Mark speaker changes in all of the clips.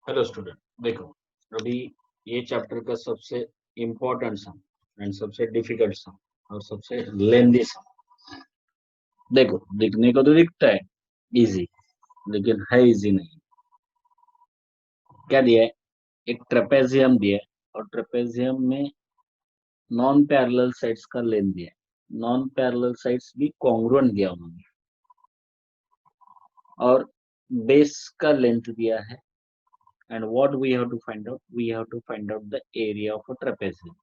Speaker 1: Hello student, देखो अभी ये चैप्टर का सबसे इम्पोर्टेंट सम एंड सबसे डिफिकल्ट सम और सबसे लेंदी सम। देखो दिखने को तो दिखता है इजी, लेकिन है इजी नहीं। क्या दिया है? एक ट्रेपेजियम दिया है और ट्रेपेजियम में नॉन पैरेलल साइड्स का लेंथ दिया है। नॉन पैरेलल साइड्स भी कॉन्ग्रुएंट दिया उन्होंने, और बेस का लेंथ दिया है। And what we have to find out, we have to find out the area of a trapezium.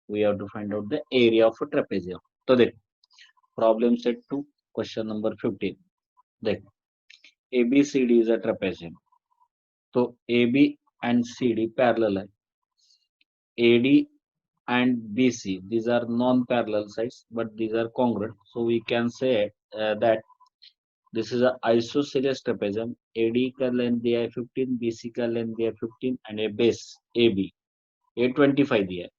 Speaker 1: We have to find out the area of a trapezium. तो देखो, problem set two question number 15। देखो, ABCD is a trapezium. तो AB and CD parallel है। AD and BC, these are non-parallel sides, but these are congruent. So we can say that this is a isosceles trapezium. AD का length दिया है 15, BC का length दिया है 15 and a base AB ये 25 दिया है।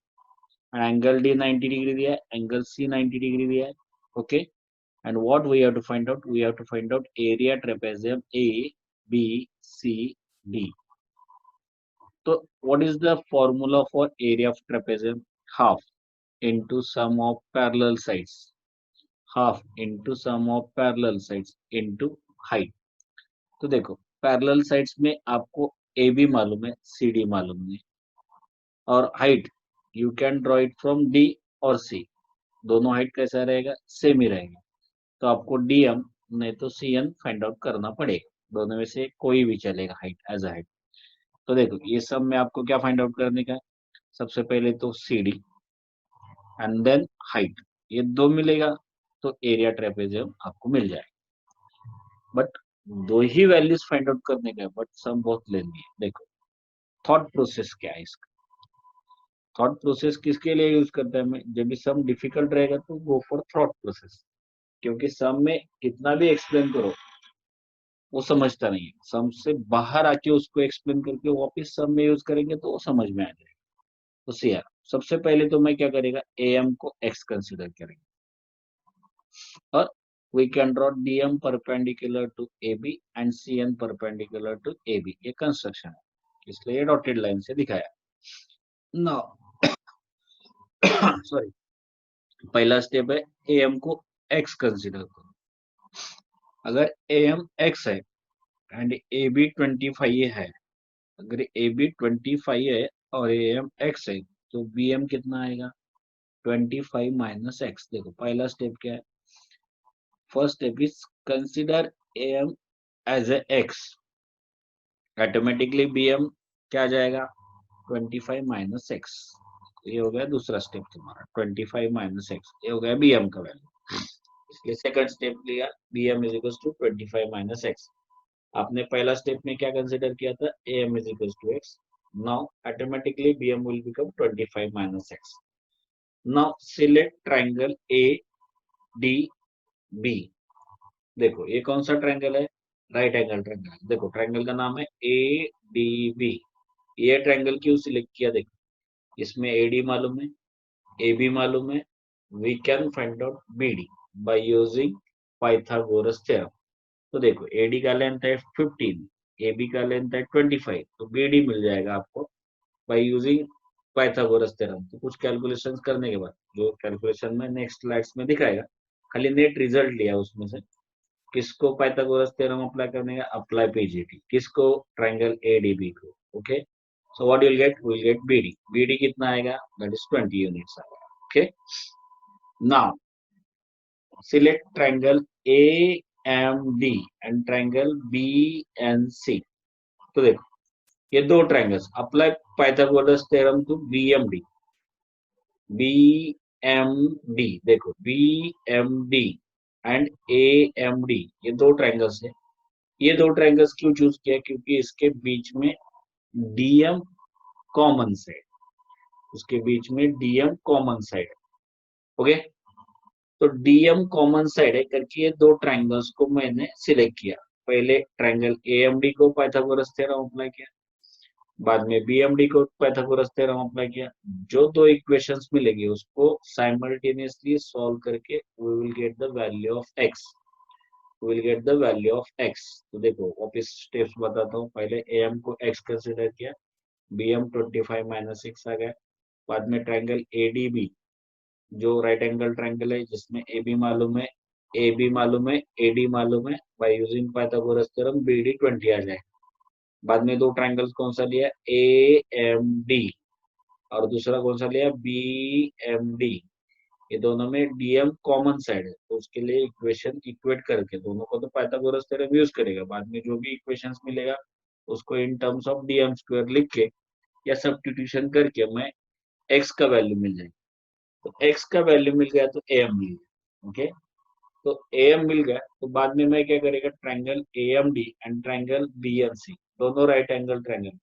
Speaker 1: एंगल D 90 डिग्री दिया है, एंगल C 90 डिग्री दिया है। Okay, and what we have to find out, we have to find out area trapezium A B C D. So what is the formula for area of trapezium? Half into sum of parallel sides, half into sum of parallel sides into height. तो देखो, parallel sides में आपको A B मालूम है, C D मालूम है, और height you can draw it from D और सी। दोनों हाइट कैसा रहेगा? सेम ही रहेगा। तो आपको डीएम नहीं तो सी एन फाइंड आउट करना पड़ेगा। दोनों में से कोई भी चलेगा हाइट, एज अ हाइट। तो देखो, ये सब में आपको क्या फाइंड आउट करने का है? सबसे पहले तो C D and then height, ये दो मिलेगा तो एरिया ट्रेपेजियम आपको मिल जाएगा। बट दो ही वैल्यूज फाइंड आउट करने का है, बट सम बहुत लेनी है। देखो, थॉट प्रोसेस क्या है इसका? थॉट प्रोसेस किसके लिए यूज करते हैं? हमें जब भी सम डिफिकल्ट रहेगा तो गो फॉर थॉट प्रोसेस, क्योंकि सम में कितना भी एक्सप्लेन करो वो समझता नहीं है। सम से बाहर आके उसको एक्सप्लेन करके वापस सम में यूज करेंगे तो वो समझ में आ जाएगा। तो सीआर सबसे पहले तो मैं क्या करेगा, एम को एक्स कंसिडर करेंगे, और we can draw DM perpendicular to AB and CN perpendicular to AB। ये कंस्ट्रक्शन है, इसलिए ये डॉटेड लाइन से दिखाया। नाउ सॉरी, पहला स्टेप है AM को X कंसिडर करो। अगर AM X है एंड AB 25 है, अगर AB 25 है और AM X है, तो BM कितना आएगा? 25 माइनस एक्स। देखो, पहला स्टेप क्या है? First step is consider AM as a x. Automatically BM क्या आ जाएगा? 25 माइनस एक्स। ये हो गया दूसरा स्टेप तुम्हारा, 25 माइनस एक्स, ये हो गया BM का वैल्यू। इसलिए सेकंड स्टेप लिया, BM is equal to 25 minus x. आपने पहला स्टेप में क्या कंसिडर किया था? AM is equal to x. Now automatically BM will become 25 minus x. Now select triangle ADB। देखो, ये कौन सा ट्रायंगल है? Right angle triangle. देखो, ट्रायंगल का नाम है ADB। ये ट्रायंगल क्यों सिलेक्ट किया? देखो, इसमें AD मालूम है, AB मालूम है, we can find out BD by using Pythagoras theorem. तो देखो, AD का लेंथ है 15, AB का लेंथ है 25, तो BD मिल जाएगा आपको बाय यूजिंग पाइथागोरस थ्योरम। तो कुछ कैलकुलेशंस करने के बाद, जो कैलकुलेशन में नेक्स्ट स्लाइड्स में दिखाएगा, खाली नेट रिजल्ट लिया उसमें से। किसको पाइथागोरस थ्योरम अप्लाई करने का? Apply PGT. किसको? ट्रायंगल एडीबी को। Okay, so what you will get BD. BD कितना आएगा? दैट इज 20 यूनिट्स आएगा। Okay, now select triangle AMD and triangle BNC। तो देखो, ये दो triangles, apply Pythagoras theorem to BMD। देखो, BMD एंड AMD, ये दो ट्रायंगल्स है। ये दो ट्रायंगल्स क्यों चूज किया? क्योंकि इसके बीच में डीएम कॉमन साइड, उसके बीच में डीएम कॉमन साइड। ओके, तो डीएम कॉमन साइड है करके ये दो ट्रायंगल्स को मैंने सिलेक्ट किया। पहले ट्रायंगल एएमडी को पाइथागोरस थ्योरम अप्लाई किया, बाद में बीएमडी को पाइथागोरस थ्योरम अप्लाई किया। जो दो इक्वेशंस मिलेगी उसको साइमल्टेनियसली सॉल्व करके we will get the value of x. Will get the value of x. तो देखो वापिस स्टेप्स बताता हूँ। पहले ए एम को एक्स कंसिडर किया, बी एम 25 - 6 आ गया। बाद में ट्राइंगल ए डी बी, जो राइट एंगल ट्राइंगल है जिसमें ए बी मालूम है, ए बी मालूम है, ए डी मालूम है, by using Pythagoras theorem B D 20 आ जाए। बाद में दो ट्राइंगल्स कौन सा लिया, ए एम डी, और दूसरा कौन सा लिया, बी एम डी। ये दोनों में डीएम कॉमन साइड है, तो उसके लिए इक्वेशन इक्वेट करके दोनों को तो पाइथागोरस थ्योरम यूज करेगा। बाद में जो भी इक्वेशंस मिलेगा उसको in terms of DM square लिख के या सब्स्टिट्यूशन करके मैं एक्स का वैल्यू मिल जाएगा। तो एक्स का वैल्यू मिल गया तो ए एम मिल गया। ओके, तो ए एम मिल गया तो बाद में मैं क्या करेगा, triangle A M D and triangle B M C, दोनों राइट एंगल ट्राइंगल,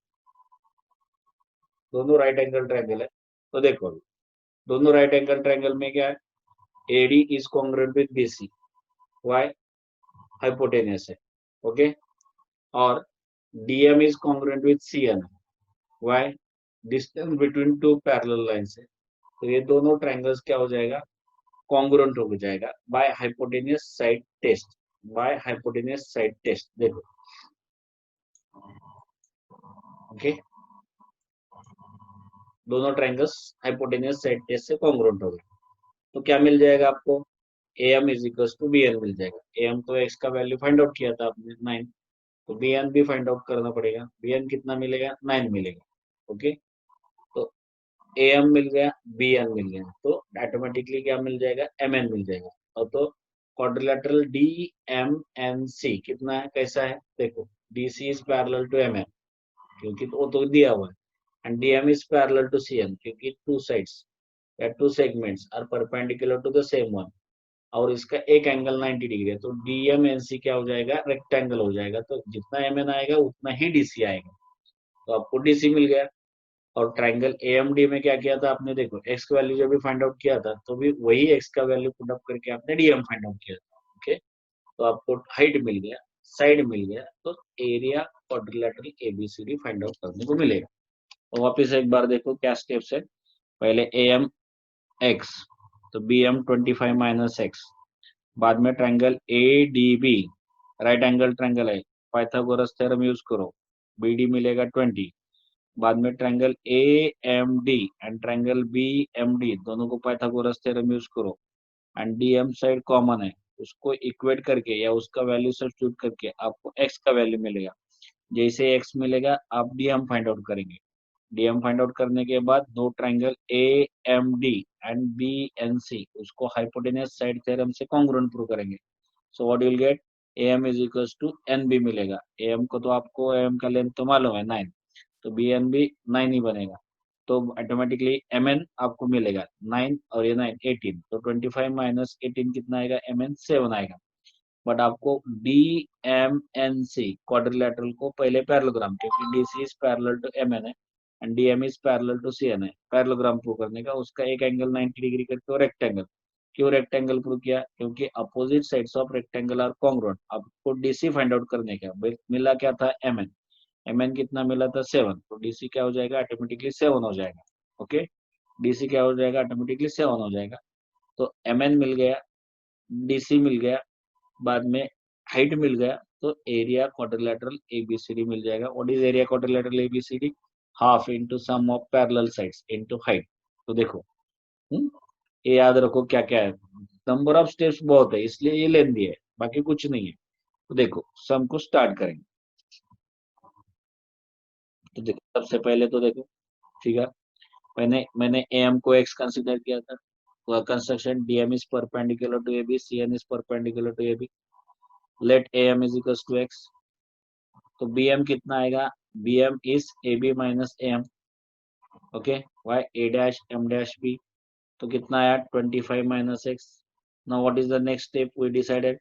Speaker 1: दोनों राइट एंगल ट्राइंगल है। तो देखो दोनों राइट एंगल ट्राइंगल में क्या है, AD is congruent with BC, why hypotenuse है। ओके, और DM is congruent with CN, why distance between two parallel lines है। तो ये दोनों ट्राइंगल्स क्या हो जाएगा, कॉन्ग्रुएंट हो जाएगा by hypotenuse side test, by hypotenuse side test. देखो ओके, दोनों ट्राइंगल्स हाइपोटेनियस साइड टेस्ट से कॉन्ग्रुएंट हो गए। तो क्या मिल जाएगा आपको, A M is equal to B N मिल जाएगा। ए एम तो एक्स का वैल्यू फाइंड आउट किया था आपने 9, तो बी एन भी फाइंड आउट करना पड़ेगा। बी एन कितना मिलेगा, 9 मिलेगा। ओके, तो ए एम मिल गया, बी एन मिल गया, तो ऑटोमेटिकली क्या मिल जाएगा, एम एन मिल जाएगा। और तो quadrilateral D M N C कितना है, कैसा है, देखो D C is parallel to M N, क्योंकि तो वो तो दिया हुआ है, and D M is parallel to C N, क्योंकि टू साइड्स या two segments are perpendicular to the same one, और इसका एक एंगल 90 डिग्री है। तो डीएम एनसी क्या हो जाएगा, रेक्टेंगल हो जाएगा। तो जितना एम एन आएगा उतना ही डीसी आएगा। तो आपको डीसी मिल गया। और ट्राइंगल एएमडी में क्या किया था आपने, देखो एक्स का वैल्यू जब भी फाइंड आउट किया था तो भी वही एक्स का वैल्यू पुट अप करके आपने डीएम फाइंड आउट किया था। ओके, तो आपको हाइट मिल गया, साइड मिल गया, तो area quadrilateral ABCD find out करने को मिलेगा। तो वापिस एक बार देखो क्या स्टेप्स है। पहले ए एम एक्स, तो बी एम 25 - x, बाद में triangle A D B, right angle triangle है, पाइथागोरस थ्योरम यूज करो, बी डी मिलेगा 20। बाद में triangle A M D and triangle B M D, दोनों को पाइथागोरस थ्योरम यूज करो, and D M side common है, उसको इक्वेट करके या उसका वैल्यू सब्स्टिट्यूट करके आपको एक्स का वैल्यू मिलेगा। जैसे एक्स मिलेगा आप डी एम फाइंड आउट करेंगे। डीएम फाइंड आउट करने के बाद दो triangle A M D and B N C, उसको हाइपोटेनियस साइड थ्योरम से कॉन्ग्रुएंट प्रूव करेंगे। So what you will get, A M is equal to N B मिलेगा। A M को तो आपको ए एम का लेंथ तो मालूम है 9, तो बी एन भी 9 ही बनेगा। तो ऑटोमेटिकली एम एन आपको मिलेगा 9 और ये 9 18, तो 25 - 18 कितना आएगा, एम एन 7 आएगा। बट आपको D M N C quadrilateral को पहले पैरेललोग्राम, क्योंकि D C is parallel to M N है and D M is parallel to C N है, पैरेललोग्राम प्रूव करने का, उसका एक एंगल 90 डिग्री करके वो रेक्टेंगल। क्यों रेक्टेंगल प्रूव किया, क्योंकि opposite sides of rectangle are congruent. आपको डीसी फाइंड आउट करने का मिला क्या था, एम एन, एम एन कितना मिला था 7, तो डीसी क्या हो जाएगा, ऑटोमेटिकली 7 हो जाएगा। ओके, डीसी क्या हो जाएगा, ऑटोमेटिकली 7 हो जाएगा। तो एम एन मिल गया, डीसी मिल गया, बाद में हाइट मिल गया, तो एरिया क्वाड्रिलेटरल एबीसीडी मिल जाएगा। What is area quadrilateral ABCD, half into sum of parallel sides into height. तो देखो ये याद रखो क्या क्या है, नंबर ऑफ स्टेप्स बहुत है इसलिए ये लेंदी है, बाकी कुछ नहीं है। तो देखो सम को स्टार्ट करेंगे। तो देखो सबसे पहले तो देखो फिगर, मैंने एम को एक्स कंसीडर किया था। Construction DM is perpendicular to AB, CN is perpendicular to AB, let M is equal to x. तो बी एम कितना आएगा, B M is A B minus M, okay, why A dash M dash B, तो कितना आया 25 - x। Now what is the next step, we decided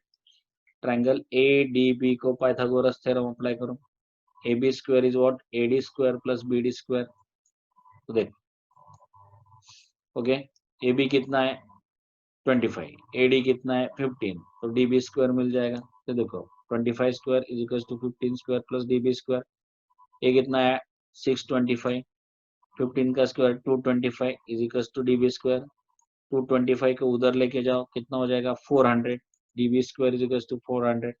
Speaker 1: triangle A D B को Pythagoras theorem apply करो। A B square is what, A D square plus B D square. तो देख okay, ए B कितना है 25, A D कितना है 15, तो D B square मिल जाएगा। तो देखो 25 square is equal to 15 square plus D B square, ये कितना है 625, 15 का square 225 is equal to D B square. 225 को उधर लेके जाओ कितना हो जाएगा 400, db square is equal to 400,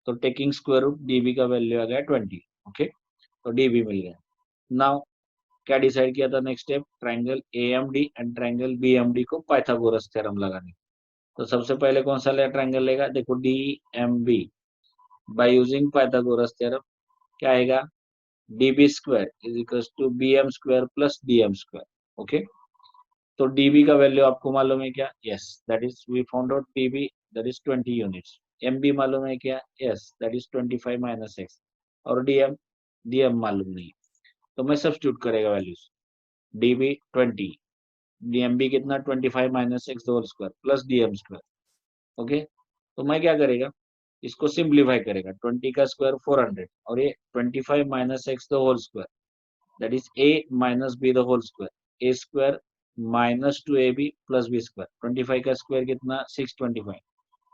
Speaker 1: तो टेकिंग स्क्वायर रूट db का वैल्यू आ गया 20। ओके, तो db मिल गया। नाउ क्या डिसाइड किया था next step, triangle AMD and triangle BMD को पाइथागोरस थ्योरम लगाने। तो सबसे पहले कौन सा ट्राइंगल लेगा, देखो DMB by using Pythagoras theorem क्या आएगा, db square is equal to bm square plus dm square. Okay, तो db का वैल्यू आपको मालूम है क्या, yes that is we found out db that is 20 units. mb मालूम है क्या, yes that is 25 minus x। और dm मालूम नहीं, तो मैं सब्स्टिट्यूट करेगा वैल्यूज, db 20, dmb कितना 25 minus x whole square plus dm square. Okay, तो मैं क्या करेगा, इसको सिंप्लीफाई करेगा, 20 का स्क्वायर 400 और ये 25 minus x the whole square that is a minus b the whole square, a square minus 2ab plus b square, 25 का स्क्वायर कितना 625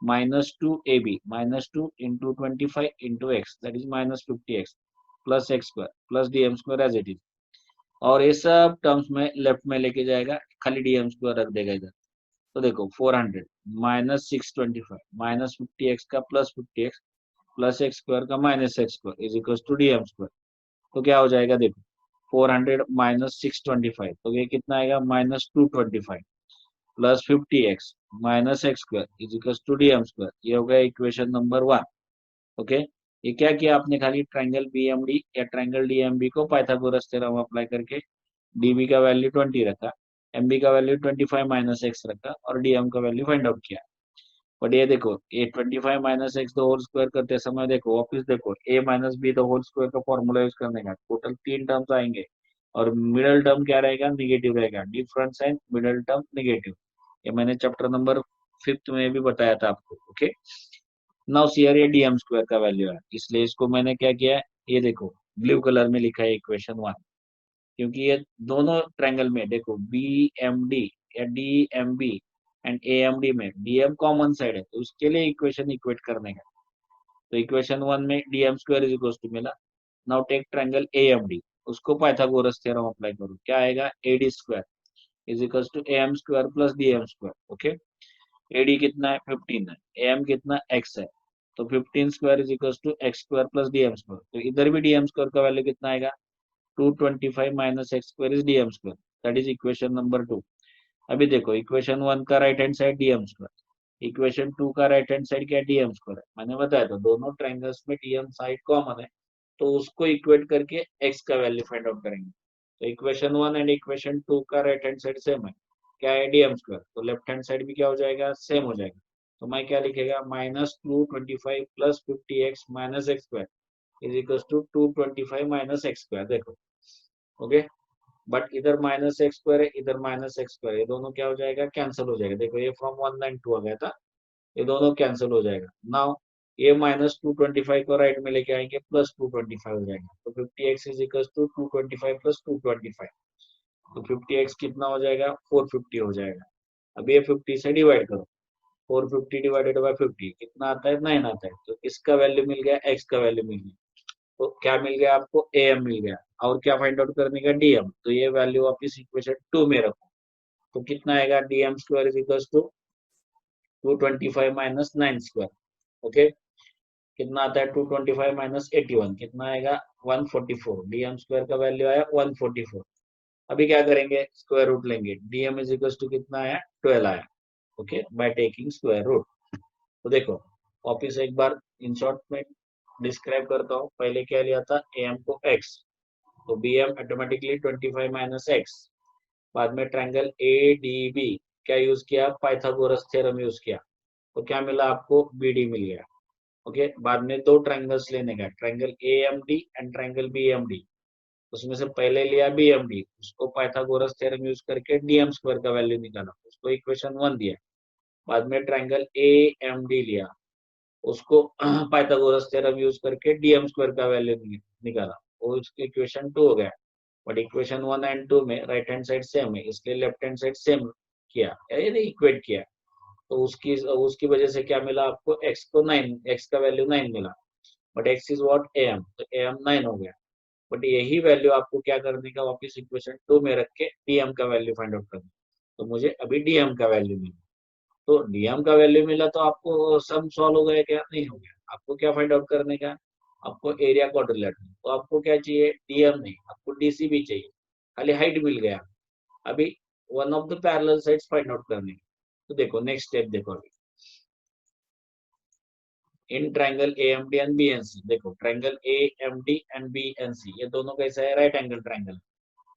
Speaker 1: minus 2ab minus 2 into 25 into x that is minus 50x plus x square plus dm square as it is. और ये सब terms में left में लेके जाएगा, खाली dm स्क्वायर रख देगा इधर। तो देखो 400 माइनस 625 माइनस 50x का plus 50x plus x square का minus x square is equal to dm square. तो क्या हो जाएगा, देखो 400 माइनस 625, तो ये कितना आएगा minus 225 plus 50x minus x square is equal to dm square. ये हो गया इक्वेशन नंबर 1। ओके, ये क्या किया आपने, खाली ट्राइंगल BMD या ट्राइंगल DMB को पाइथागोरस थ्योरम अप्लाई करके db का वैल्यू 20 रखा, mb का वैल्यू 25 माइनस एक्स रखा और dm का वैल्यू फाइंड आउट किया। बट ये देखो ये 25 minus x the whole square करते समय देखो वापिस देखो a minus B the whole square का फॉर्मूला यूज करने का, टोटल 3 टर्म्स आएंगे और मिडल टर्म क्या रहेगा, निगेटिव रहेगा, different sign middle term negative. ये मैंने चैप्टर नंबर 5 में भी बताया था आपको। ओके, नाउ हियर ये dm स्क्वायर का वैल्यू है, इसलिए इसको मैंने क्या किया है, ये देखो ब्लू कलर में लिखा है इक्वेशन 1, क्योंकि ये दोनों ट्रायंगल में देखो BMD या DMB एंड AMD में DM कॉमन साइड है, तो उसके लिए इक्वेशन इक्वेट करने का। तो इक्वेशन 1 में dm square is equal to मिला। नाउ टेक ट्रायंगल AMD, उसको पाइथागोरस थ्योरम अप्लाई करो, क्या आएगा AD square is equal to AM square plus DM square. Okay, AD कितना है 15 है, AM कितना x है, तो 15 square is equal to x square plus DM square. तो इधर भी DM स्क्वायर का वैल्यू कितना आएगा 225 minus x square is DM square, that is equation number 2। अभी देखो इक्वेशन 1 का right hand side DM square, equation 2 का राइट हैंड साइड क्या डीएम स्क्वायर है, मैंने बताया था दोनों ट्रायंगल्स में डीएम साइड कॉमन है, तो उसको इक्वेट करके एक्स का वैल्यू फाइंड आउट करेंगे। तो इक्वेशन 1 एंड इक्वेशन 2 का राइट हैंड साइड सेम है, क्या है डीएम स्क्वायर, तो लेफ्ट हैंड साइड भी क्या हो जाएगा सेम हो जाएगा। तो मैं क्या लिखेगा minus 225 plus 50x minus x square is equal to 225 minus x square. देखो ओके, बट इधर माइनस एक्स स्क्वायर है, इधर माइनस एक्स स्क्वायर, ये दोनों क्या हो जाएगा कैंसिल हो जाएगा। देखो ये फ्रॉम 192 आ गया था, ये दोनों कैंसिल हो जाएगा। नाउ ये माइनस 225 को राइट में लेके आएंगे प्लस 225 हो जाएगा, तो 50x is equal to 225 plus 225, तो 50x कितना हो जाएगा 450 हो जाएगा। अब ये 50 से डिवाइड करो, 450 डिवाइडेड बाय 50 कितना आता है 9 आता है, तो इसका वैल्यू मिल गया, x का वैल्यू मिल गया, तो क्या मिल गया आपको AM मिल गया। और क्या फाइंड आउट करने का DM, तो ये वैल्यू वापिस इक्वेशन 2 में रखो, तो कितना आएगा DM square is equal to 225 minus 9 square. Okay, कितना आता है 225 माइनस 81 कितना आएगा 144, DM स्क्वायर का वैल्यू आया 144। अभी क्या करेंगे स्क्वायर रूट लेंगे, DM इज इक्वल टू कितना आया 12 आया। Okay, by taking square root. तो देखो वापिस एक बार इन शॉर्ट में डिस्क्राइब करता हूँ, पहले क्या लिया था AM को x, तो BM ऑटोमेटिकली 25 माइनस एक्स, बाद में ट्रायंगल ADB क्या यूज किया पाइथागोरस थ्योरम यूज किया, तो क्या मिला आपको BD मिल गया। ओके, बाद में दो ट्रायंगल्स लेने का, triangle AMD and triangle BMD, उसमें से पहले लिया BMD, उसको पाइथागोरस थ्योरम यूज करके DM स्क्वायर का वैल्यू निकाला, उसको इक्वेशन 1 दिया। बाद में ट्रायंगल AMD लिया, उसको पाइथागोरस थ्योरम यूज करके DM स्क्वायर का वैल्यू निकाला, वो उसकी इक्वेशन 2 हो गया। बट इक्वेशन 1 एंड 2 में राइट हैंड साइड सेम है, इसलिए लेफ्ट हैंड साइड सेम किया, यानी इक्वेट किया, तो उसकी उसकी वजह से क्या मिला आपको x को 9, x का वैल्यू 9 मिला, but x is what AM, तो AM 9 हो गया। बट यही वैल्यू आपको क्या करने का वापस इक्वेशन 2 में रख के DM का वैल्यू फाइंड आउट करना, तो मुझे अभी DM का वैल्यू मिला। तो डीएम का वैल्यू मिला तो आपको सम सॉल्व हो गया क्या? नहीं हो गया। आपको क्या फाइंड आउट करने का? आपको एरिया क्वाड्रिलेटरल। तो आपको क्या चाहिए? डीएम नहीं, आपको डीसी भी चाहिए, खाली हाइट मिल गया। अभी one of the parallel sides find out करने का। तो देखो नेक्स्ट स्टेप देखो अभी, in triangle AMD and BNC. देखो ट्रायंगल एएमडी एंड बीएनसी ये दोनों कैसा है? राइट एंगल ट्रायंगल,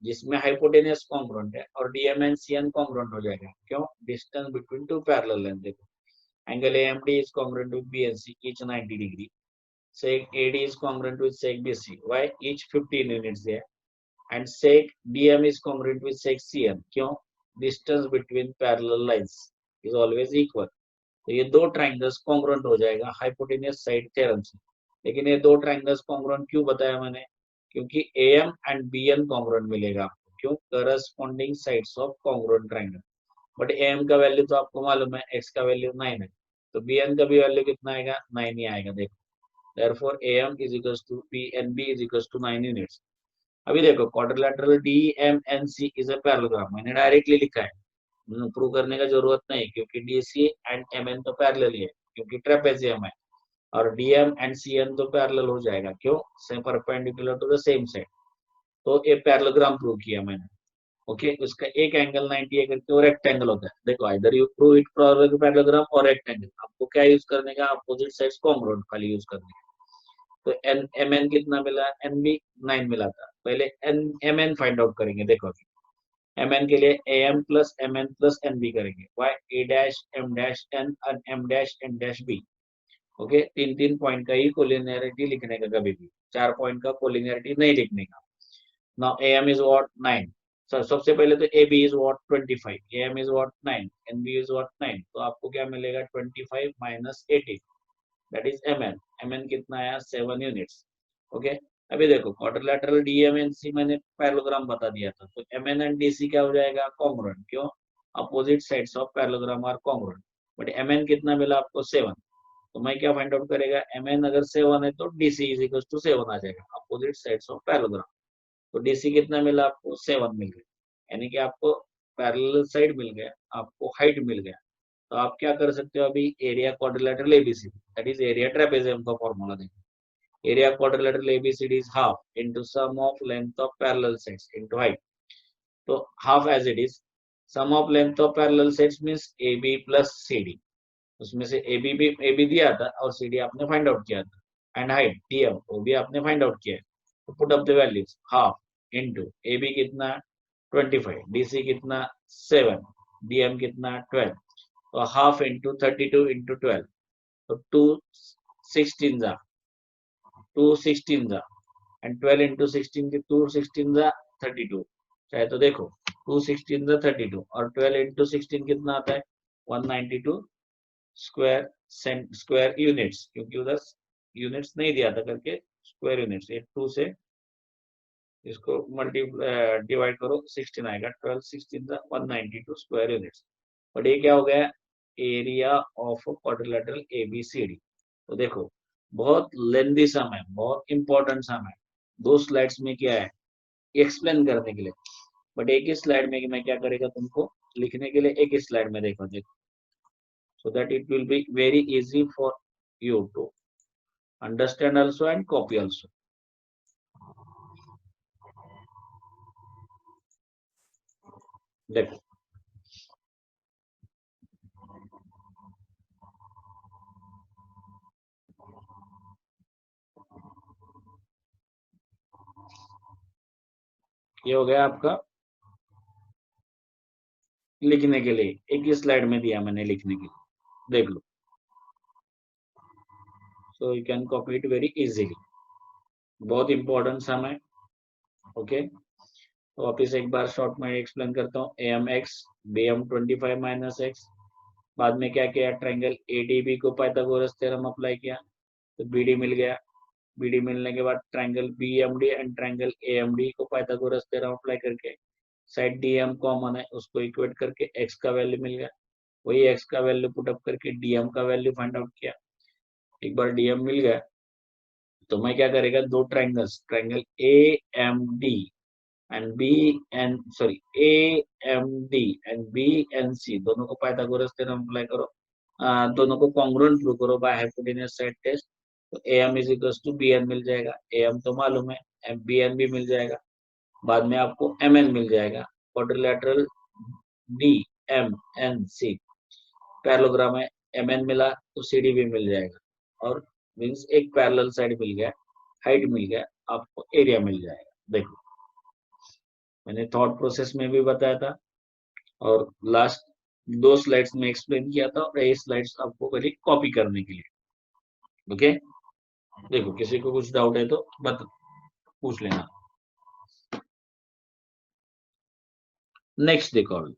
Speaker 1: जिसमें हाइपोटेनस कॉन्ग्रुएंट है और डीएम एंड सीएन कॉन्ग्रुएंट हो जाएगा। क्यों? Distance between two parallel line. देखो angle AMD is congruent with BNC each 90 degree. Sec AD is congruent with sec BC. Why? Each 15 units there. And sec DM is congruent with sec CN. क्यों? Distance between parallel lines is always equal. तो ये दो triangles congruent हो जाएगा hypotenuse side theorem से। लेकिन ये दो ट्राइंगल्स कॉन्ग्रुएंट क्यों बताया मैंने? क्योंकि AM एंड BN कॉन्ग्रुएंट मिलेगा आपको। क्यों? Corresponding sides of congruent triangle. But AM का वैल्यू तो आपको मालूम है, x का वैल्यू 9 है, तो BN का भी वैल्यू कितना आएगा? 9 ही आएगा। देखो therefore AM is equals to BNB is equals to 9 units। अभी देखो quadrilateral DMNC is a parallelogram, मैंने डायरेक्टली लिखा है, प्रूव करने का जरूरत नहीं, क्योंकि DC एंड MN तो पैरेलल ही है, क्योंकि ट्रेपेजियम है। और DM एंड CN तो पैरेलल हो जाएगा। क्यों? Same perpendicular to the same side. तो ये पैरेललोग्राम प्रूव किया मैंने। ओके, उसका एक एंगल 90 है करके और रेक्टेंगल होता है। देखो इधर यू प्रूव इट पैरेललोग्राम और रेक्टेंगल। आपको क्या यूज करने का? अपोजिट साइड्स कॉन्ग्रुएंट खाली यूज करने का। तो एन एम एन कितना मिला? एन बी 9 मिला था। पहले N M N find out करेंगे। देखो एम एन के लिए A M plus N B करेंगे। Why? A dash M dash N M dash N dash B. Okay, तीन तीन पॉइंट का ही कोलिनियरिटी लिखने का, कभी भी 4 पॉइंट का कोलिनियरिटी नहीं लिखने का। Now AM is what? 9। Sir सबसे पहले तो AB is what? 25, AM is what? 9, NB is what? 9। तो आपको क्या मिलेगा? 25 minus 18, that is MN। MN कितना आया? 7 यूनिट्स। ओके, अभी देखो क्वाड्रिलेटरल DMNC मैंने पैरेललोग्राम बता दिया था, तो MN एंड DC क्या हो जाएगा? कॉन्ग्रुएंट। क्यों? Opposite sides of parallelogram are congruent. But MN कितना मिला आपको? 7। तो मैं क्या फाइंड आउट करेगा? MN अगर 7 है तो DC इज इक्वल टू 7 आ जाएगा, अपोजिट साइड्स ऑफ पैरेललोग्राम। तो डीसी कितना मिला आपको? 7 मिल गया। यानी कि आपको पैरेलल साइड मिल गया, आपको हाइट मिल गया। तो आप क्या कर सकते हो अभी? Area quadrilateral ABCD, that is area trapezium का फॉर्मूला देखो। Area quadrilateral ABCD is half into sum of length of parallel sides into height. तो half as it is, sum of length of parallel sides means AB plus CD. उसमें से AB दिया था और CD आपने find out किया था, and height DM वो भी आपने फाइंड आउट किया है। तो put up the values, half into AB कितना? 25, डीसी कितना? 7, डीएम कितना? 12। तो हाफ इंटू 32 इंटू 12, तो 216 जा 216 जा, एंड 12 इंटू 16 की 216 जा 32। चाहे तो देखो 216 जा 32 और 12 इंटू 16 कितना आता है? 192 स्क्वायर स्क्वायर यूनिट्स, क्योंकि उधर यूनिट्स नहीं दिया था करके स्क्वायर यूनिट्स। ये 2 से इसको डिवाइड करो, 16 आएगा। 12 16 192 स्क्वायर यूनिट्स। बट ये क्या हो गया? Area of quadrilateral ABCD. तो देखो बहुत लेंदी सम है, बहुत इंपॉर्टेंट सम है। 2 स्लाइड्स में क्या है एक्सप्लेन करने के लिए, बट एक ही स्लाइड में मैं क्या करेगा तुमको लिखने के लिए, एक ही स्लाइड में देखो so that it will be very easy for you to understand also and copy also। देखो ये हो गया आपका लिखने के लिए, एक ही स्लाइड में दिया मैंने लिखने के लिए, देख लो। So you can copy it very easily, बहुत इंपॉर्टेंट सम है। ओके, तो वापिस एक बार शॉर्ट में एक्सप्लेन करता हूँ। A M x B M 25 minus x, बाद में क्या किया? ट्रायंगल एडीबी को पाइथागोरस थ्योरम अप्लाई किया, तो बीडी मिल गया। बीडी मिलने के बाद triangle BMD and triangle AMD को पाइथागोरस थ्योरम अप्लाई करके साइड डीएम कॉमन है उसको इक्वेट करके एक्स का वैल्यू मिल गया। वही एक्स का वैल्यू पुट अप करके डीएम का वैल्यू फाइंड आउट किया। एक बार डीएम मिल गया तो मैं क्या करेगा? दो triangles, triangle A M D and B and sorry A M D and B N C दोनों को पाइथागोरस थ्योरम अप्लाई करो, दोनों को कॉन्ग्रुएंट प्रूव करो बाय हाइपोटेन्यूज साइड टेस्ट। तो A M is equal to B N मिल जाएगा, A M तो मालूम है, एम बी एन भी मिल जाएगा, बाद में आपको एम एन मिल जाएगा। Quadrilateral D M N C parallelogram है, एम एन मिला तो सी डी भी मिल जाएगा, और मीन्स एक पैरेलल साइड मिल गया, हाइट मिल गया, आपको एरिया मिल जाएगा। देखो मैंने थॉट प्रोसेस में भी बताया था, और लास्ट 2 स्लाइड्स में एक्सप्लेन किया था, और ये स्लाइड्स आपको खाली कॉपी करने के लिए। ओके, देखो किसी को कुछ डाउट है तो पूछ लेना। नेक्स्ट देखो अभी,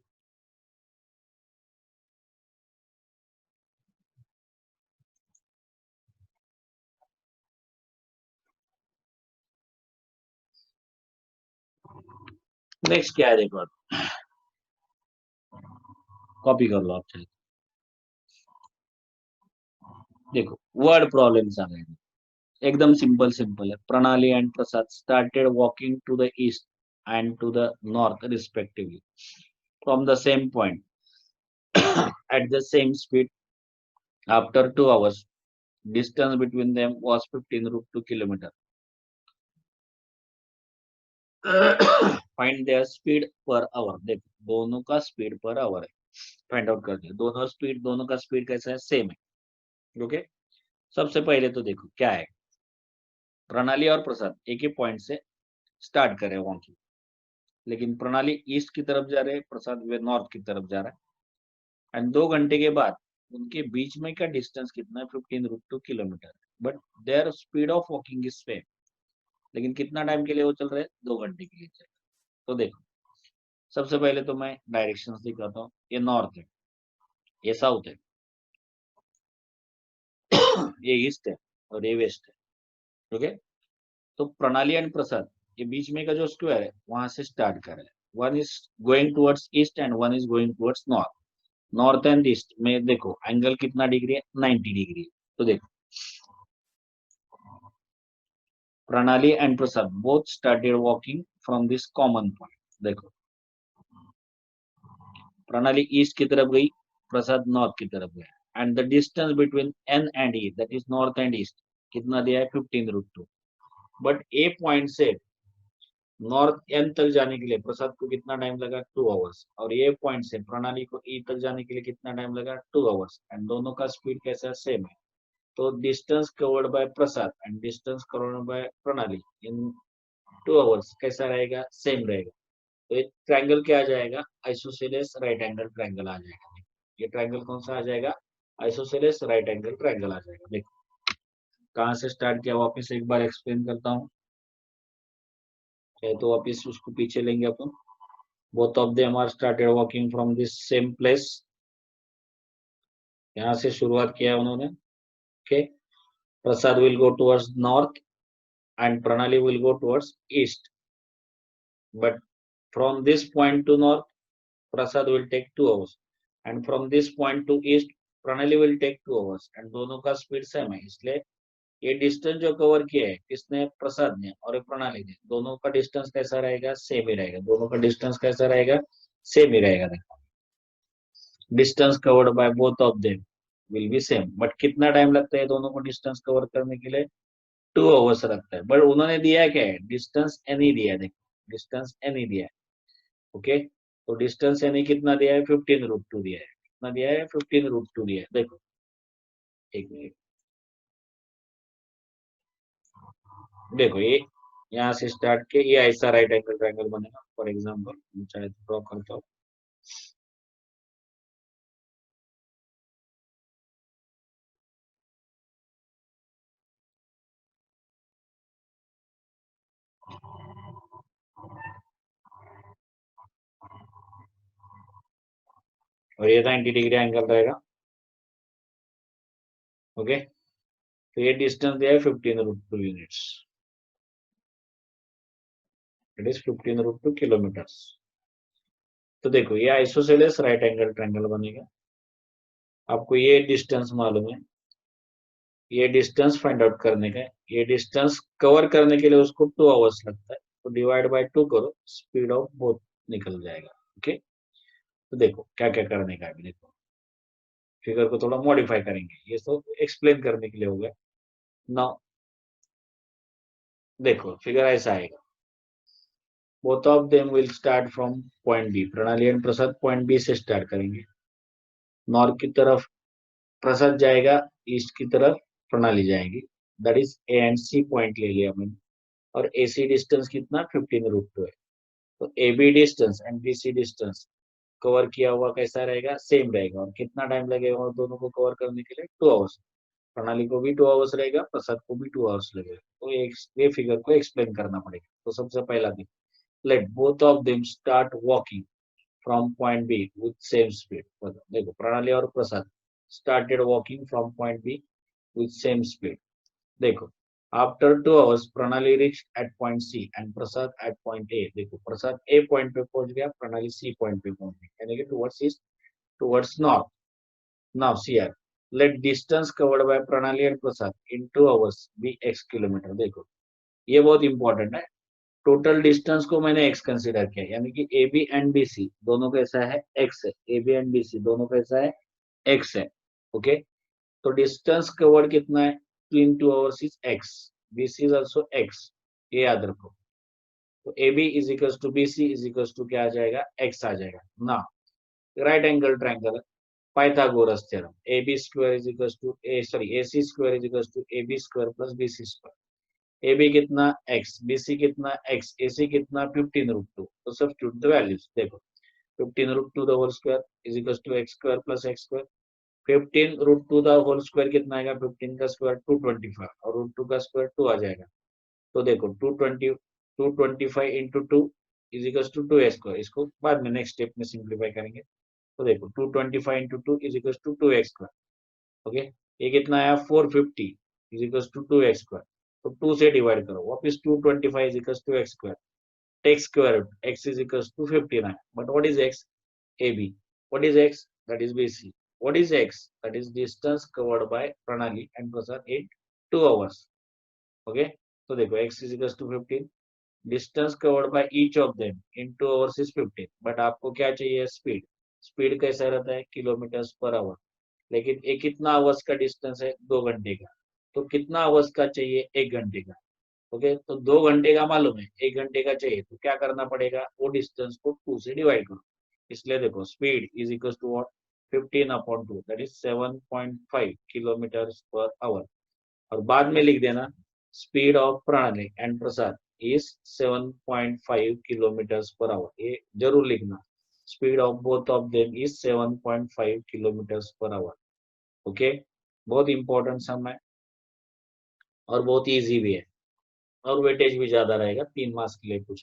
Speaker 1: नेक्स्ट क्या है देखो, कॉपी कर लो आप चाहे। देखो वर्ड प्रॉब्लम्स आ गए, एकदम सिंपल सिंपल है। Pranali and Prasad started walking to the east and to the north respectively from the same point at the same speed after 2 hours. Distance between them was 15√2 km. Find there speed per hour. देखो दोनों का speed per hour है, find out कर दिया। दोनों का speed कैसा है, सेम है। ओके, सबसे पहले तो देखो क्या है, प्रणाली और प्रसाद एक ही पॉइंट से स्टार्ट करे वॉकिंग, लेकिन प्रणाली ईस्ट की तरफ जा रहे हैं, प्रसाद वे नॉर्थ की तरफ जा रहा है, एंड 2 घंटे के बाद उनके बीच में का डिस्टेंस कितना है, 15√2 km। But there speed of walking is same, लेकिन कितना टाइम के लिए वो चल रहे हैं, 2 घंटे के लिए चल रहे। तो देखो सबसे पहले तो मैं डायरेक्शंस दिखाता हूँ, ये नॉर्थ है, ये साउथ है, ये ईस्ट है, और ये वेस्ट है। ओके, तो प्रणाली एंड प्रसाद ये बीच में का जो स्क्वायर है वहां से स्टार्ट कर रहे हैं। One is going towards east and one is going towards north. North and east में देखो एंगल कितना डिग्री है, 90 डिग्री। तो देखो प्रणाली and Prasad both started walking from this common point. देखो प्रणाली ईस्ट की तरफ गई, प्रसाद नॉर्थ की तरफ गया, and the distance between N and E that is north and east कितना दिया है, 15√2। बट ए पॉइंट से नॉर्थ एन तक जाने के लिए प्रसाद को कितना टाइम लगा, 2 आवर्स, और ये पॉइंट से प्रणाली को ई तक जाने के लिए कितना टाइम लगा, 2 आवर्स, एंड दोनों का स्पीड कैसा सेम है। तो distance covered bye Prasad and distance covered by प्रणाली इन 2 आवर्स कैसा रहेगा, सेम रहेगा। तो एक ट्रायंगल क्या आ जाएगा, आइसोसेलेस राइट एंगल ट्रायंगल आ जाएगा। ये ट्रायंगल कौन सा आ जाएगा, आइसोसेलेस राइट एंगल ट्रायंगल आ जाएगा। देखो कहाँ से स्टार्ट किया, वापस एक बार एक्सप्लेन करता हूँ, तो वापस उसको पीछे लेंगे अपन। Both of them are started walking from this same place, यहाँ से शुरुआत किया उन्होंने। Okay, Prasad will go towards north and Pranali will go towards east, but from this point to north Prasad will take 2 hours, and from this point to east Pranali will take 2 hours, and दोनों का speed same है। इसलिए ये distance जो cover किया है किसने, प्रसाद ने, और ये प्रणाली ने, दोनों का डिस्टेंस कैसा रहेगा, सेम ही रहेगा। दोनों का डिस्टेंस कैसा रहेगा, सेम ही रहेगा। देखो distance covered by both of them will be same, but कितना टाइम लगता है दोनों को डिस्टेंस कवर करने के लिए, 2 आवर्स लगता है। बट उन्होंने दिया क्या है, डिस्टेंस एनी दिया है। देखो डिस्टेंस एनी दिया है। ओके, तो डिस्टेंस एनी कितना दिया है, 15√2 दिया है। कितना दिया है, 15√2 दिया है। देखो एक मिनट, देखो ये यहाँ से स्टार्ट के ये ऐसा राइट एंगल ट्रायंगल बनेगा। फॉर एग्जांपल चाहे तो ड्रॉ करता हूँ, और ये 90 डिग्री एंगल रहेगा। ओके, तो ये डिस्टेंस दिया है 15√2 यूनिट्स, इट इज 15√2 किलोमीटर्स। तो देखो ये आइसोसेलेस राइट एंगल ट्रायंगल बनेगा। आपको ये डिस्टेंस मालूम है, ये डिस्टेंस फाइंड आउट करने का है। ये डिस्टेंस कवर करने के लिए उसको 2 आवर्स लगता है। तो तो डिवाइड बाय 2 करो, स्पीड ऑफ बोथ निकल जाएगा। ओके, तो देखो क्या क्या करने का है। देखो फिगर को थोड़ा मॉडिफाई करेंगे, ये तो एक्सप्लेन करने के लिए हो गया। नाउ देखो फिगर ऐसा आएगा, both of them will start from point B. Pranali and Prasad point B से स्टार्ट करेंगे, नॉर्थ की तरफ प्रसाद जाएगा, ईस्ट की तरफ प्रणाली जाएगी, that is A and C point ले लिया मैंने। और एसी डिस्टेंस कितना 15√2 है। तो A B distance and B C distance cover किया हुआ कैसा रहेगा, सेम रहेगा। और कितना टाइम लगेगा और दोनों को कवर करने के लिए, 2 आवर्स। प्रणाली को भी 2 आवर्स रहेगा, प्रसाद को भी 2 आवर्स लगेगा। तो ये फिगर को एक्सप्लेन करना पड़ेगा। तो सबसे पहला दिन, let both of them start walking from point B with same speed. देखो प्रणाली और Prasad started walking from point B with same speed. देखो after 2 hours Pranali reach at point C and Prasad at point A. देखो प्रसाद ए पॉइंट पे पहुंच गया, प्रणाली C point पे पहुंच गई, यानी कि towards north. Now see are, let distance covered by Pranali and Prasad in 2 hours be x kilometre. देखो ये बहुत इंपॉर्टेंट है। टोटल डिस्टेंस को मैंने x कंसीडर किया, यानी कि A B and B C दोनों कैसा है, x है। A B and B C दोनों कैसा है, x है। ओके, तो डिस्टेंस कवर्ड कितना है, in 2 hours is x, bc is also x, ये याद रखो। तो A B is equal to B C is equal to क्या आ जाएगा, x आ जाएगा ना। Right angle triangle, Pythagoras theorem, A B square is equal to A C square is equal to A B square plus B C square. A B कितना x, B C कितना x, ए सी कितना 15√2। तो substitute the values. देखो 15√2 the whole square is equal to x square plus x square. 15√2 the whole square कितना आएगा, 15 का square 225 और √2 का स्क्वायर 2 आ जाएगा। तो देखो 225 into 2 is equal to 2 square. इसको बाद में नेक्स्ट स्टेप में सिंप्लीफाई करेंगे। तो देखो 225 into 2 is equal to 2x square. Okay, ये कितना आया 450 is equal to 2x square. तो 2 से डिवाइड करो, वापस 225 is equal to x square. Take square root, x is equals to 59. But what is x? AB. What is x? That is BC. What is x? That is distance covered by Pranali and Prasad in 2 hours. Okay. So देखो x is equals to 15. Distance covered by each of them in 2 hours is 15. But आपको क्या चाहिए, speed. Speed कैसा रहता है, kilometres per hour. लेकिन ये कितना आवर्स का डिस्टेंस है, 2 घंटे का। तो कितना आवर्स का चाहिए, 1 घंटे का। ओके, तो 2 घंटे का मालूम है, 1 घंटे का चाहिए, तो क्या करना पड़ेगा, वो डिस्टेंस को 2 से डिवाइड करो। इसलिए देखो speed is equal to what, 15/2, that is 7.5 kilometre per hour. और बाद में लिख देना speed of Pranali and Prasad is 7.5 kilometre per hour. ये जरूर लिखना, speed of both of them is 7.5 kilometre per hour. Okay, बहुत इंपॉर्टेंट सम है और बहुत इजी भी है, और वेटेज भी ज्यादा रहेगा, 3 मार्क्स के लिए पूछा।